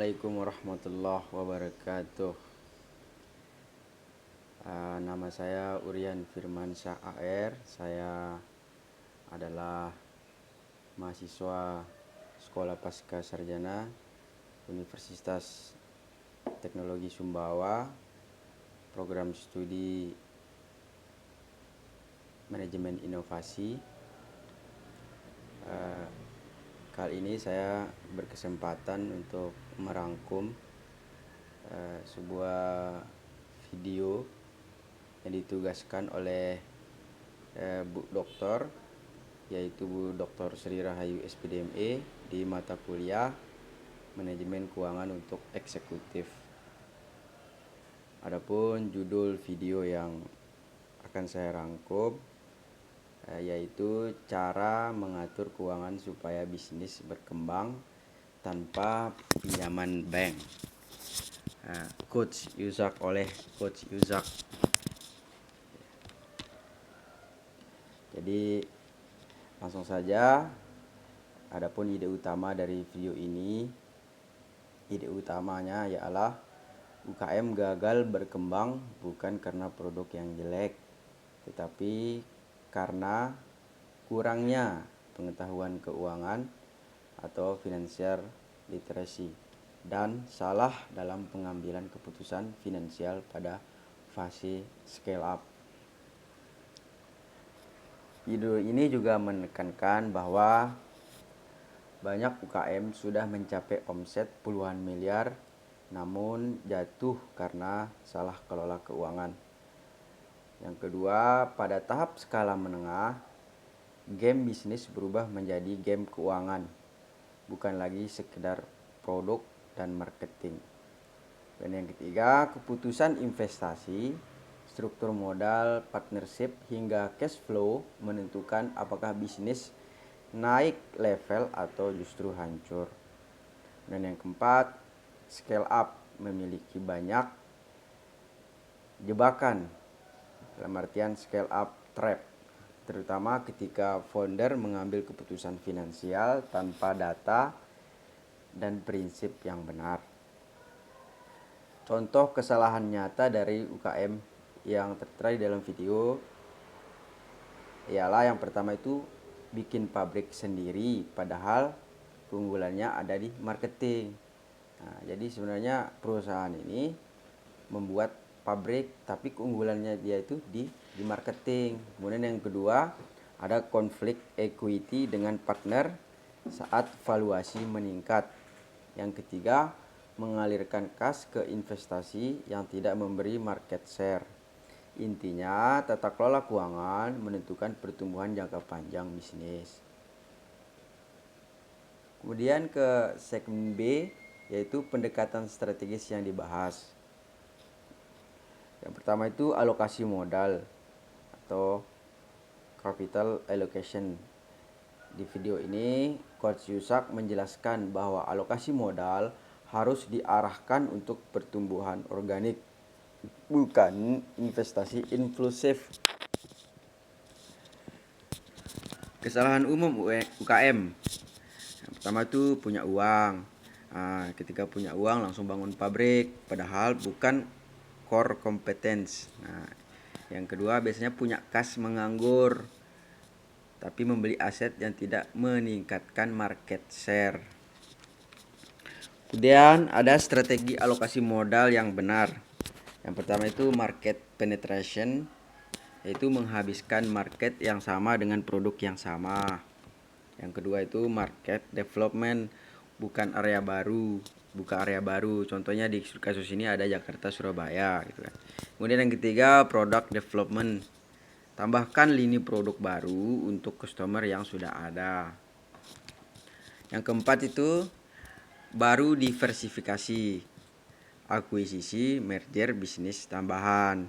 Assalamualaikum warahmatullahi wabarakatuh. Nama saya Urian Firmansyah AR. Saya adalah mahasiswa Sekolah Pasca Sarjana Universitas Teknologi Sumbawa, program studi Manajemen Inovasi. Kali ini saya berkesempatan untuk merangkum sebuah video yang ditugaskan oleh Bu Doktor, yaitu Bu Doktor Sri Rahayu SPDME di mata kuliah Manajemen Keuangan untuk Eksekutif. Adapun judul video yang akan saya rangkum yaitu cara mengatur keuangan supaya bisnis berkembang tanpa pinjaman bank. Coach Yuzak oleh Coach Yuzak. Jadi langsung saja. Adapun ide utama dari video ini, ide utamanya ialah UKM gagal berkembang bukan karena produk yang jelek, tetapi karena kurangnya pengetahuan keuangan atau financial literacy dan salah dalam pengambilan keputusan finansial pada fase scale up. Video ini juga menekankan bahwa banyak UKM sudah mencapai omset puluhan miliar namun jatuh karena salah kelola keuangan. Yang kedua, pada tahap skala menengah, game bisnis berubah menjadi game keuangan, bukan lagi sekedar produk dan marketing. Dan yang ketiga, keputusan investasi, struktur modal, partnership, hingga cash flow menentukan apakah bisnis naik level atau justru hancur. Dan yang keempat, scale up memiliki banyak jebakan, dalam artian scale up trap, terutama ketika founder mengambil keputusan finansial tanpa data dan prinsip yang benar. Contoh kesalahan nyata dari UKM yang tertera di dalam video ialah yang pertama itu bikin pabrik sendiri padahal keunggulannya ada di marketing. Jadi sebenarnya perusahaan ini membuat pabrik tapi keunggulannya dia itu di marketing. Kemudian yang kedua, ada konflik equity dengan partner saat valuasi meningkat. Yang ketiga, mengalirkan kas ke investasi yang tidak memberi market share. Intinya, tata kelola keuangan menentukan pertumbuhan jangka panjang bisnis. Kemudian ke segmen B, yaitu pendekatan strategis yang dibahas. Yang pertama itu alokasi modal atau capital allocation. Di video ini Coach Yusak menjelaskan bahwa alokasi modal harus diarahkan untuk pertumbuhan organik, bukan investasi impulsif. Kesalahan umum UKM. Yang pertama itu punya uang. Ketika punya uang langsung bangun pabrik, padahal bukan core competence. Yang kedua, biasanya punya kas menganggur, tapi membeli aset yang tidak meningkatkan market share. Kemudian ada strategi alokasi modal yang benar. Yang pertama itu market penetration, yaitu menghabiskan market yang sama dengan produk yang sama. Yang kedua itu market development, bukan area baru, buka area baru. Contohnya di kasus ini ada Jakarta, Surabaya gitu kan. Kemudian yang ketiga product development, tambahkan lini produk baru untuk customer yang sudah ada. Yang keempat itu baru diversifikasi, akuisisi, merger, bisnis tambahan.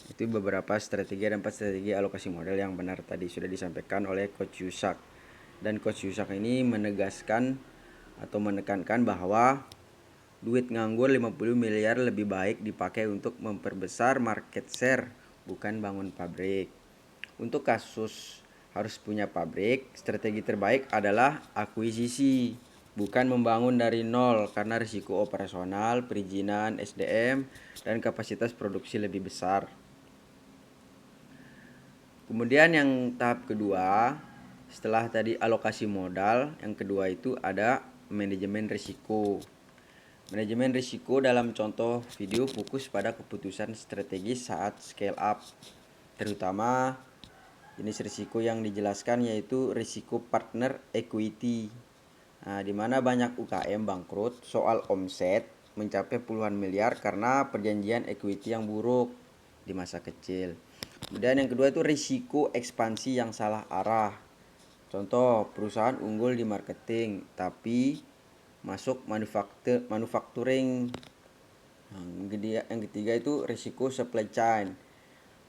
Itu beberapa strategi dan 4 strategi alokasi modal yang benar tadi sudah disampaikan oleh Coach Yusak. Dan Coach Yusak ini menegaskan atau menekankan bahwa duit nganggur 50 miliar lebih baik dipakai untuk memperbesar market share, bukan bangun pabrik. Untuk kasus harus punya pabrik, strategi terbaik adalah akuisisi, bukan membangun dari nol karena risiko operasional, perizinan, SDM, dan kapasitas produksi lebih besar. Kemudian yang tahap kedua, setelah tadi alokasi modal, yang kedua itu ada manajemen risiko. Manajemen risiko dalam contoh video fokus pada keputusan strategis saat scale up, terutama jenis risiko yang dijelaskan yaitu risiko partner equity. Nah, di mana banyak UKM bangkrut soal omset mencapai puluhan miliar karena perjanjian equity yang buruk di masa kecil. Kemudian yang kedua itu risiko ekspansi yang salah arah. Contoh, perusahaan unggul di marketing tapi masuk manufacturing. Yang ketiga itu risiko supply chain.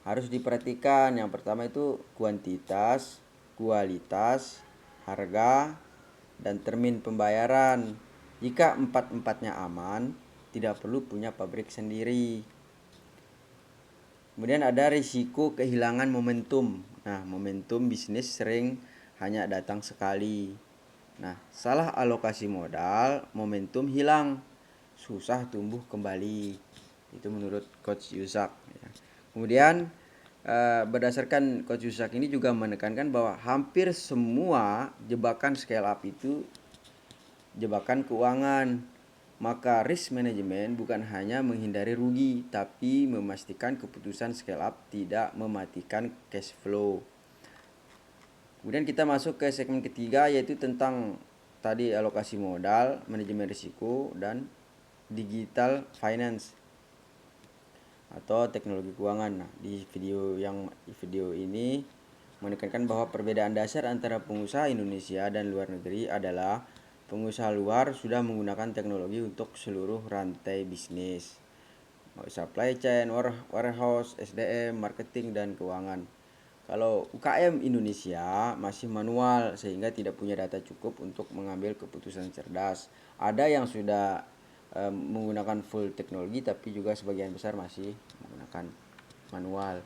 Harus diperhatikan, yang pertama itu kuantitas, kualitas, harga, dan termin pembayaran. Jika empat-empatnya aman, tidak perlu punya pabrik sendiri. Kemudian ada risiko kehilangan momentum. Nah, momentum bisnis sering hanya datang sekali. Nah, salah alokasi modal, momentum hilang, susah tumbuh kembali. Itu menurut Coach Yusak. Kemudian berdasarkan Coach Yusak ini juga menekankan bahwa hampir semua jebakan scale up itu jebakan keuangan. Maka risk management bukan hanya menghindari rugi, tapi memastikan keputusan scale up tidak mematikan cash flow. Kemudian kita masuk ke segmen ketiga, yaitu tentang tadi alokasi modal, manajemen risiko, dan digital finance atau teknologi keuangan. Nah, di video ini menekankan bahwa perbedaan dasar antara pengusaha Indonesia dan luar negeri adalah pengusaha luar sudah menggunakan teknologi untuk seluruh rantai bisnis, supply chain, warehouse, SDM, marketing, dan keuangan. Kalau UKM Indonesia masih manual sehingga tidak punya data cukup untuk mengambil keputusan cerdas. Ada yang sudah menggunakan full teknologi, tapi juga sebagian besar masih menggunakan manual.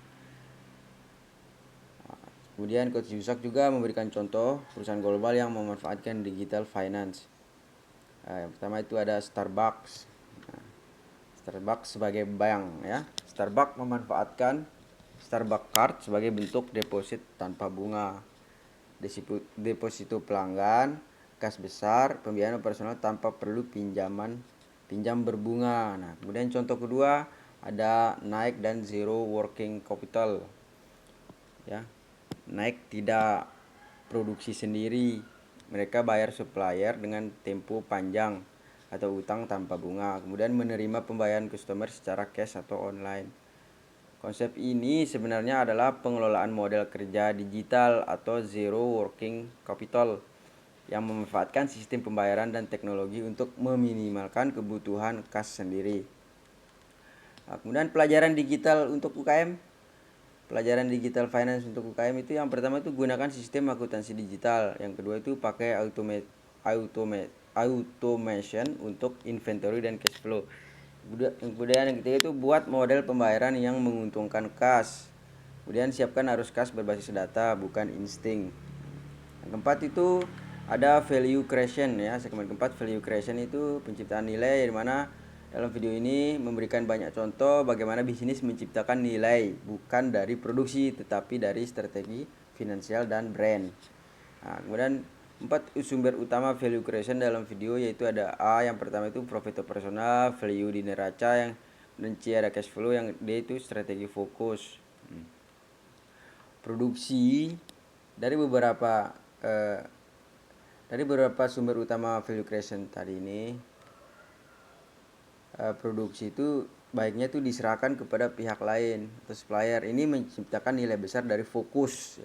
Kemudian Coach Yusak juga memberikan contoh perusahaan global yang memanfaatkan digital finance. Yang pertama itu ada Starbucks. Starbucks sebagai bank ya. Starbucks memanfaatkan Starbucks Card sebagai bentuk deposit tanpa bunga, deposito pelanggan, kas besar, pembiayaan operasional tanpa perlu pinjam berbunga. Nah, kemudian contoh kedua ada Nike dan Zero Working Capital. Ya. Nike tidak produksi sendiri. Mereka bayar supplier dengan tempo panjang atau utang tanpa bunga. Kemudian menerima pembayaran customer secara cash atau online. Konsep ini sebenarnya adalah pengelolaan model kerja digital atau zero working capital yang memanfaatkan sistem pembayaran dan teknologi untuk meminimalkan kebutuhan kas sendiri. Nah, kemudian pelajaran digital untuk UKM. Pelajaran digital finance untuk UKM itu yang pertama itu gunakan sistem akuntansi digital. Yang kedua itu pakai automation untuk inventory dan cash flow. Kemudian yang ketiga itu buat model pembayaran yang menguntungkan kas. Kemudian siapkan arus kas berbasis data, bukan insting. Yang keempat itu ada value creation ya. Segmen keempat, value creation itu penciptaan nilai, di mana dalam video ini memberikan banyak contoh bagaimana bisnis menciptakan nilai bukan dari produksi tetapi dari strategi finansial dan brand. Nah, kemudian 4 sumber utama value creation dalam video yaitu ada A, yang pertama itu profit operasional, value di neraca, yang dan C ada cash flow, yang D itu strategi fokus. Produksi dari beberapa sumber utama value creation tadi ini, produksi itu baiknya itu diserahkan kepada pihak lain atau supplier. Ini menciptakan nilai besar dari fokus.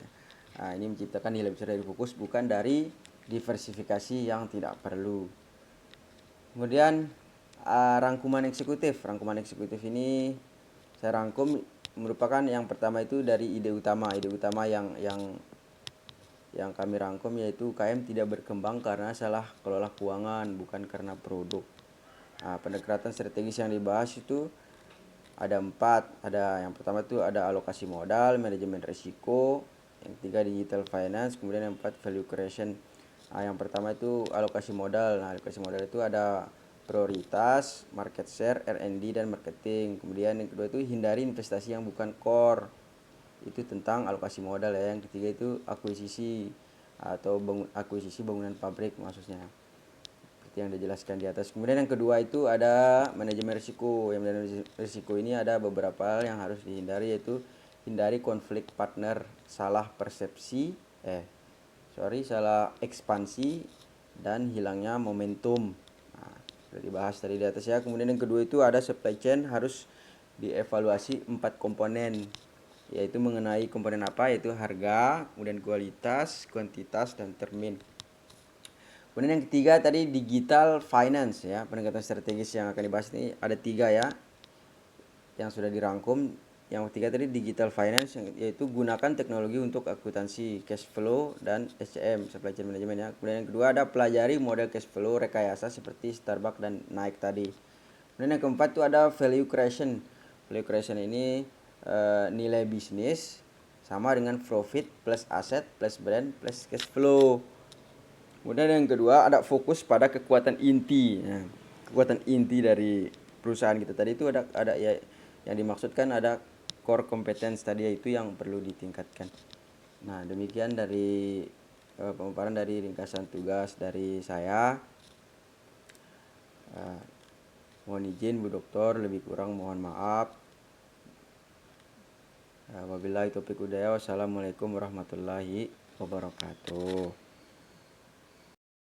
Nah, ini menciptakan nilai besar dari fokus, bukan dari diversifikasi yang tidak perlu. Kemudian rangkuman eksekutif. Rangkuman eksekutif ini saya rangkum merupakan yang pertama itu dari ide utama. Ide utama yang kami rangkum yaitu UKM tidak berkembang karena salah kelola keuangan, bukan karena produk. Nah, pendekatan strategis yang dibahas itu ada 4. Ada yang pertama itu ada alokasi modal, manajemen risiko, yang ketiga digital finance, kemudian yang 4 value creation. Nah, yang pertama itu alokasi modal. Nah, alokasi modal itu ada prioritas, market share, R&D, dan marketing. Kemudian yang kedua itu hindari investasi yang bukan core. Itu tentang alokasi modal ya. Yang ketiga itu akuisisi atau akuisisi bangunan pabrik maksudnya. Seperti yang dijelaskan di atas. Kemudian yang kedua itu ada manajemen risiko. Yang manajemen risiko ini ada beberapa hal yang harus dihindari, yaitu hindari konflik partner, salah persepsi, salah ekspansi, dan hilangnya momentum. Nah, sudah dibahas tadi di atas ya. Kemudian yang kedua itu ada supply chain, harus dievaluasi 4 komponen, yaitu mengenai komponen apa, yaitu harga, kemudian kualitas, kuantitas, dan termin. Kemudian yang ketiga tadi digital finance ya, pendekatan strategis yang akan dibahas ini ada 3 ya, yang sudah dirangkum. Yang ketiga tadi digital finance, yaitu gunakan teknologi untuk akuntansi, cash flow, dan SCM, supply chain management ya. Kemudian yang kedua ada pelajari model cash flow rekayasa seperti Starbucks dan Nike tadi. Kemudian yang keempat itu ada value creation. Value creation ini nilai bisnis sama dengan profit plus aset plus brand plus cash flow. Kemudian yang kedua ada fokus pada kekuatan inti. Nah, kekuatan inti dari perusahaan kita tadi itu ada ya, yang dimaksudkan ada core competence tadi, yaitu yang perlu ditingkatkan. Nah, demikian dari pemaparan dari ringkasan tugas dari saya. Mohon izin Bu Doktor, lebih kurang mohon maaf. Wabillahi taufiq hidayah. Wassalamualaikum warahmatullahi wabarakatuh.